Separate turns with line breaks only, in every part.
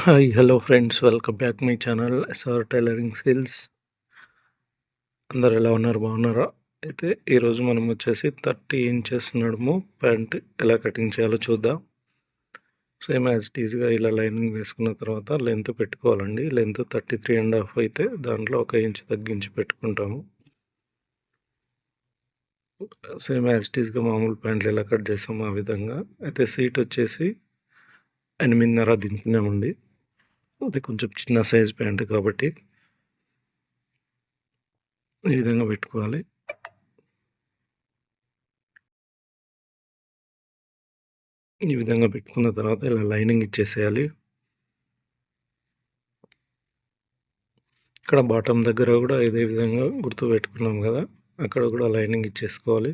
Hi hello friends, welcome back my channel SR tailoring skills. అందరు ఎలా ఉన్నారు, బాగున్నారా? అయితే ఈరోజు మనం వచ్చేసి 30 ఇంచెస్ నడుము ప్యాంట్ ఎలా కటింగ్ చేయాలో చూద్దాం. సేమ్ యాజ్ ఈజీగా ఇలా లైనింగ్ వేసుకున్న తర్వాత లెంత్ పెట్టుకోవాలండి. లెంత్ 33.5 అయితే దాంట్లో 1 ఇంచ్ తగ్గించి పెట్టుకుంటాము. సేమ్ యాజ్ ఈజ్గా మామూలు ప్యాంట్లు ఎలా కట్ చేస్తాము ఆ విధంగా. అయితే సీట్ వచ్చేసి 8.5 దింపినామండి. అది కొంచెం చిన్న సైజ్ ప్యాంట్ కాబట్టి ఈ విధంగా పెట్టుకోవాలి. ఈ విధంగా పెట్టుకున్న తర్వాత ఇలా లైనింగ్ ఇచ్చేసేయాలి. ఇక్కడ బాటమ్ దగ్గర కూడా ఇదే విధంగా గుర్తు పెట్టుకున్నాం కదా, అక్కడ కూడా లైనింగ్ ఇచ్చేసుకోవాలి.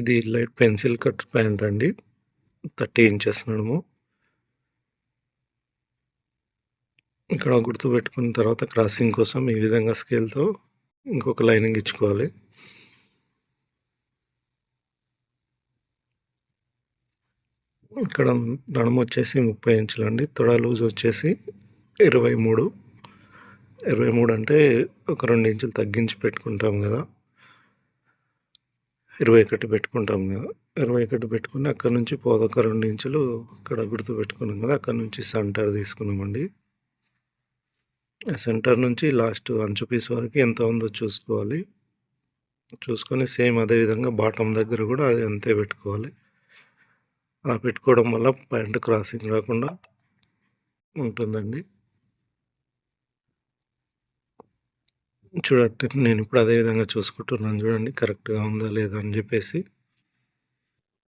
ఇది లైట్ పెన్సిల్ కట్ ప్యాంట్ అండి, 30 ఇంచెస్ నడుము. ఇక్కడ గుర్తు పెట్టుకున్న తర్వాత క్రాసింగ్ కోసం ఈ విధంగా స్కేల్తో ఇంకొక లైనింగ్ ఇచ్చుకోవాలి. ఇక్కడ నడుము వచ్చేసి 30 ఇంచులు అండి. తొడ లూజ్ వచ్చేసి 23. 23 అంటే ఒక 2 ఇంచులు తగ్గించి పెట్టుకుంటాం కదా, 21 పెట్టుకుంటాం కదా. 21 పెట్టుకుని అక్కడ నుంచి పోదొక 2 ఇంచులు ఇక్కడ గుర్తు పెట్టుకున్నాం కదా, అక్కడ నుంచి సెంటర్ తీసుకున్నామండి. సెంటర్ నుంచి లాస్ట్ అంచు పీస్ వరకు ఎంత ఉందో చూసుకోవాలి. చూసుకొని సేమ్ అదేవిధంగా బాటమ్ దగ్గర కూడా అది అంతే పెట్టుకోవాలి. అలా పెట్టుకోవడం వల్ల ప్యాంట్ క్రాసింగ్ రాకుండా ఉంటుందండి. చూడండి, నేను ఇప్పుడు అదే విధంగా చూసుకుంటున్నాను. చూడండి కరెక్ట్గా ఉందా లేదా అని చెప్పేసి.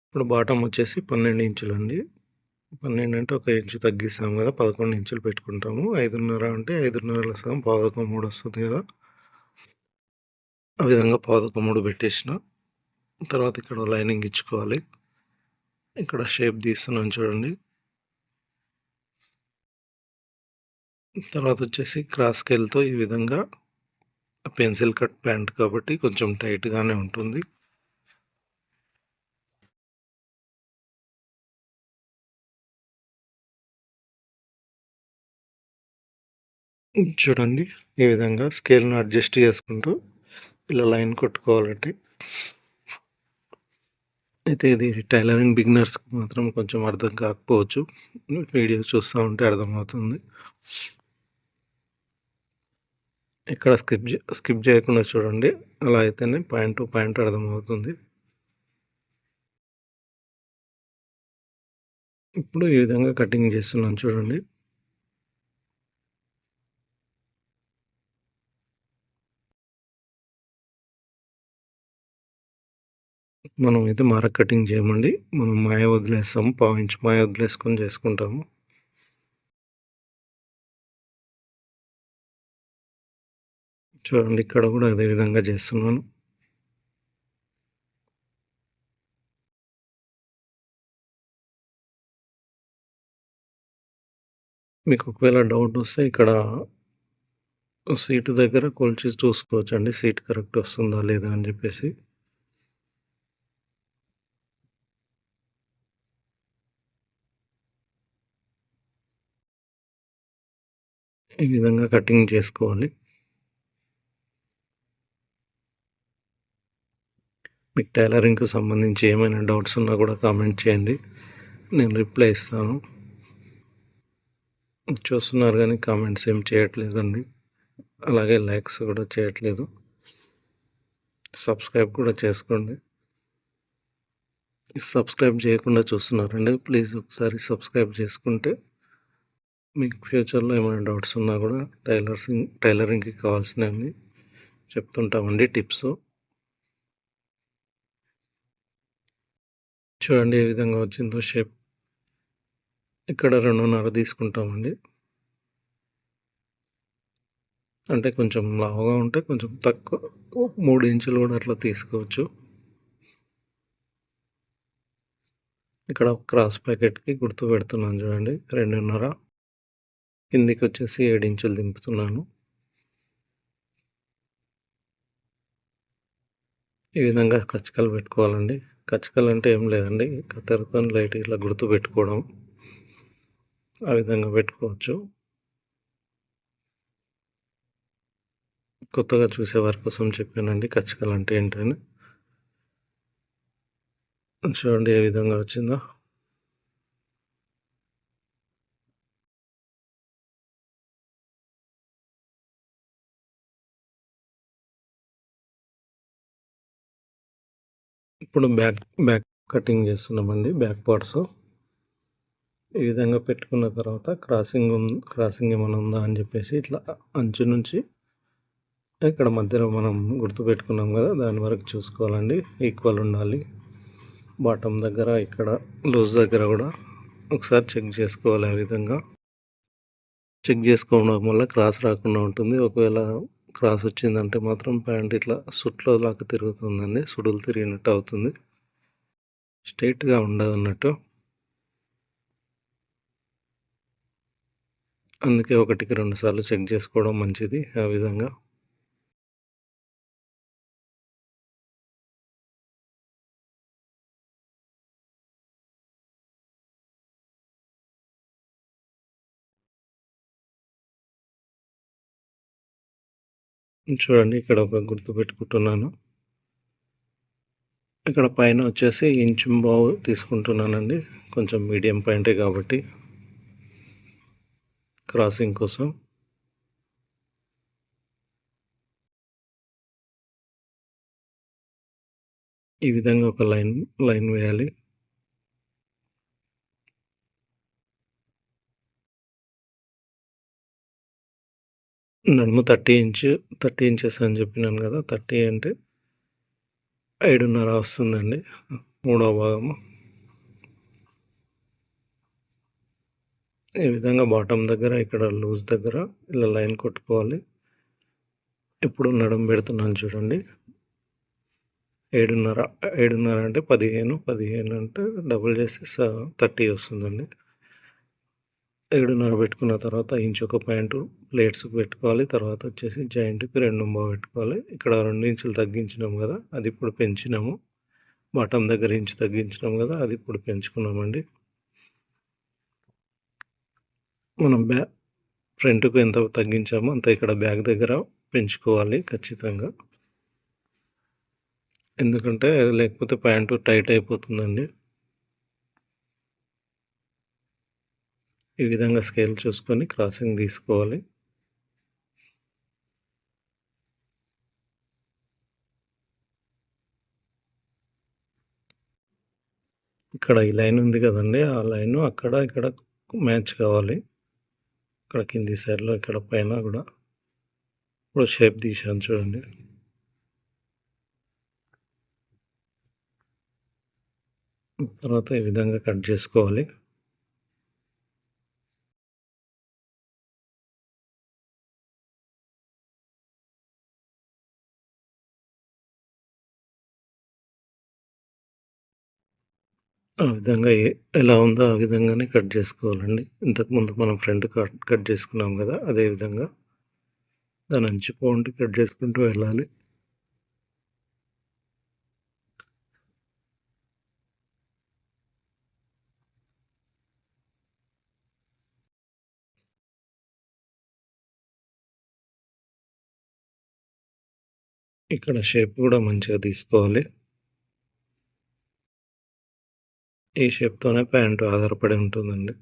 ఇప్పుడు బాటమ్ వచ్చేసి 12 ఇంచులు అండి. 12 అంటే 1 ఇంచు తగ్గిస్తాము కదా, 11 ఇంచులు పెట్టుకుంటాము. 5.5 అంటే 5.5 సగం 1.3 వస్తుంది కదా, ఆ విధంగా 1.3 పెట్టేసిన తర్వాత ఇక్కడ లైనింగ్ ఇచ్చుకోవాలి. ఇక్కడ షేప్ తీస్తున్నాను చూడండి. తర్వాత వచ్చేసి క్రాస్ స్కేల్తో ఈ విధంగా, పెన్సిల్ కట్ ప్యాంట్ కాబట్టి కొంచెం టైట్గానే ఉంటుంది. చూడండి, ఈ విధంగా స్కేల్ను అడ్జస్ట్ చేసుకుంటూ ఇలా లైన్ కొట్టుకోవాలంటే. అయితే ఇది టైలరింగ్ బిగినర్స్కి మాత్రం కొంచెం అర్థం కాకపోవచ్చు, వీడియో చూస్తూ ఉంటే అర్థమవుతుంది. ఇక్కడ స్కిప్ చేయకుండా చూడండి, అలా అయితేనే పాయింట్ టు పాయింట్ అర్థమవుతుంది. ఇప్పుడు ఈ విధంగా కటింగ్ చేస్తున్నాను చూడండి. మనం అయితే మారక్ కటింగ్ చేయమండి, మనం మాయ వదిలేస్తాము, 1/2 ఇంచ్ మాయ వదిలేసుకొని చేసుకుంటాము. చూడండి, ఇక్కడ కూడా అదే విధంగా చేస్తున్నాను. మీకు ఒకవేళ డౌట్ వస్తే ఇక్కడ సీటు దగ్గర కొలిచి చూసుకోవచ్చు అండి, సీట్ కరెక్ట్ వస్తుందా లేదా అని చెప్పేసి. ఈ విధంగా కటింగ్ చేసుకోవాలి. మీకు టైలరింగ్కి సంబంధించి ఏమైనా డౌట్స్ ఉన్నా కూడా కామెంట్ చేయండి, నేను రిప్లై ఇస్తాను. చూస్తున్నారు కానీ కామెంట్స్ ఏం చేయట్లేదండి, అలాగే లైక్స్ కూడా చేయట్లేదు. సబ్స్క్రైబ్ కూడా చేసుకోండి. సబ్స్క్రైబ్ చేయకుండా చూస్తున్నారండి, ప్లీజ్ ఒకసారి సబ్స్క్రైబ్ చేసుకుంటే మీకు ఫ్యూచర్లో ఏమైనా డౌట్స్ ఉన్నా కూడా టైలరింగ్కి కావాల్సినవి చెప్తుంటామండి, టిప్స్. చూడండి ఏ విధంగా వచ్చిందో షేప్. ఇక్కడ 2.5 తీసుకుంటామండి, అంటే కొంచెం లావుగా ఉంటే కొంచెం తక్కువ 3 ఇంచులు కూడా అట్లా తీసుకోవచ్చు. ఇక్కడ క్రాస్ ప్యాకెట్కి గుర్తు పెడుతున్నాను చూడండి, 2.5. కిందికి వచ్చేసి 7 ఇంచులు దింపుతున్నాను. ఈ విధంగా కచ్చకలు పెట్టుకోవాలండి. కచ్చకాలంటే ఏం లేదండి, కత్తెరతో లైట్ ఇట్లా గుర్తు పెట్టుకోవడం, ఆ విధంగా పెట్టుకోవచ్చు. కొత్తగా చూసేవారి కోసం చెప్పానండి కచ్చకాలంటే ఏంటని. చూడండి ఏ విధంగా వచ్చిందో. ఇప్పుడు బ్యాక్ కటింగ్ చేస్తున్నామండి, బ్యాక్ పార్ట్స్. ఈ విధంగా పెట్టుకున్న తర్వాత క్రాసింగ్ ఏమైనా ఉందా అని చెప్పేసి ఇట్లా అంచు నుంచి ఇక్కడ మధ్యలో మనం గుర్తు పెట్టుకున్నాం కదా, దాని వరకు చూసుకోవాలండి, ఈక్వల్ ఉండాలి. బాటమ్ దగ్గర ఇక్కడ లూజ్ దగ్గర కూడా ఒకసారి చెక్ చేసుకోవాలి. ఆ విధంగా చెక్ చేసుకోవడం వల్ల క్రాస్ రాకుండా ఉంటుంది. ఒకవేళ క్రాస్ వచ్చిందంటే మాత్రం ప్యాంట్ ఇట్లా సుట్లో లాగా తిరుగుతుందండి, సుడులు తిరిగినట్టు అవుతుంది, స్ట్రైట్గా ఉండదు అన్నట్టు. అందుకే 1కి 2 సార్లు చెక్ చేసుకోవడం మంచిది. ఆ విధంగా చూడండి, ఇక్కడ ఒక గుర్తు పెట్టుకుంటున్నాను. ఇక్కడ పైన వచ్చేసి ఇంచు బావు తీసుకుంటున్నానండి, కొంచెం మీడియం పాయింటే కాబట్టి క్రాసింగ్ కోసం. ఈ విధంగా ఒక లైన్ వేయాలి. నడుము 30 ఇంచెస్ అని చెప్పినాను కదా, 30 అంటే 7.5 వస్తుందండి, 3వ భాగము. ఈ విధంగా బాటమ్ దగ్గర ఇక్కడ లూజ్ దగ్గర ఇలా లైన్ కొట్టుకోవాలి. ఇప్పుడు నడుము పెడుతున్నాను చూడండి, 7.5 అంటే 15 అంటే డబుల్ చేస్తే 30 వస్తుందండి. 7.5 పెట్టుకున్న తర్వాత ఇంచొక పాయింట్ ప్లేట్స్ పెట్టుకోవాలి. తర్వాత వచ్చేసి జాయింట్కి 2.5 పెట్టుకోవాలి. ఇక్కడ 2 ఇంచులు తగ్గించినాం కదా, అది ఇప్పుడు పెంచినాము. బాటమ్ దగ్గర ఇంచు తగ్గించినాం కదా, అది ఇప్పుడు పెంచుకున్నామండి. మనం ఫ్రంట్కు ఎంత తగ్గించామో అంత ఇక్కడ బ్యాక్ దగ్గర పెంచుకోవాలి ఖచ్చితంగా, ఎందుకంటే లేకపోతే ప్యాంటు టైట్ అయిపోతుందండి. ఈ విధంగా స్కేల్ చూసుకొని క్రాసింగ్ తీసుకోవాలి. ఇక్కడ ఈ లైన్ ఉంది కదండి, ఆ లైన్ ఇక్కడ మ్యాచ్ కావాలి. ఇక్కడ కింది సైడ్లో ఇక్కడ పైన కూడా ఇప్పుడు షేప్ తీసాను చూడండి. తర్వాత ఈ విధంగా కట్ చేసుకోవాలి. ఆ విధంగా ఎలా ఉందో ఆ విధంగానే కట్ చేసుకోవాలండి. ఇంతకుముందు మనం ఫ్రంట్ కట్ చేసుకున్నాం కదా, అదే విధంగా దాని అంచు పాయింట్ కట్ చేసుకుంటూ వెళ్ళాలి. ఇక్కడ షేప్ కూడా మంచిగా తీసుకోవాలి. ఈ షేప్తోనే ప్యాంటు ఆధారపడి ఉంటుందండి.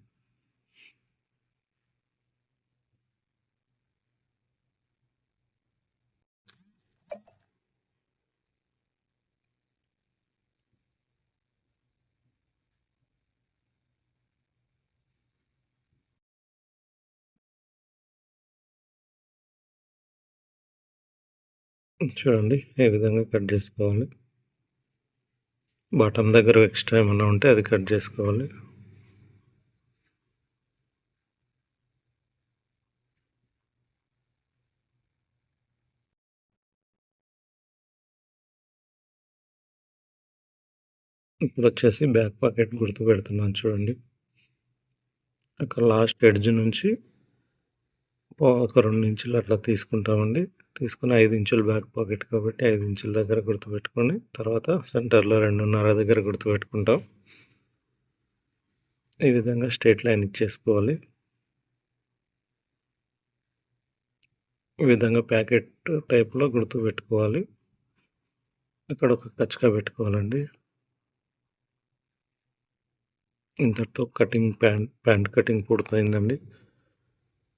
చూడండి ఏ విధంగా కట్ చేసుకోవాలి. బాటమ్ దగ్గర ఎక్స్ట్రా ఏమన్నా ఉంటే అది కట్ చేసుకోవాలి. ఇప్పుడు వచ్చేసి బ్యాక్ పాకెట్ గుర్తు పెడుతున్నాను చూడండి. అక్కడ లాస్ట్ ఎడ్జ్ నుంచి ఒక 2 ఇంచులు అట్లా తీసుకుంటామండి. తీసుకుని 5 ఇంచులు బ్యాక్ పాకెట్ కాబట్టి 5 ఇంచుల దగ్గర గుర్తుపెట్టుకొని తర్వాత సెంటర్లో 2.5 దగ్గర గుర్తుపెట్టుకుంటాం. ఈ విధంగా స్ట్రేట్ లైన్ ఇచ్చేసుకోవాలి. ఈ విధంగా ప్యాకెట్ టైప్లో గుర్తుపెట్టుకోవాలి. అక్కడ ఒక కచ్చగా పెట్టుకోవాలండి. ఇంతటితో కటింగ్ ప్యాంట్ కటింగ్ పూర్తయిందండి.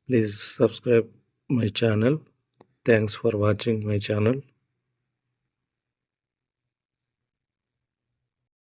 Please subscribe my channel. Thanks for watching my channel.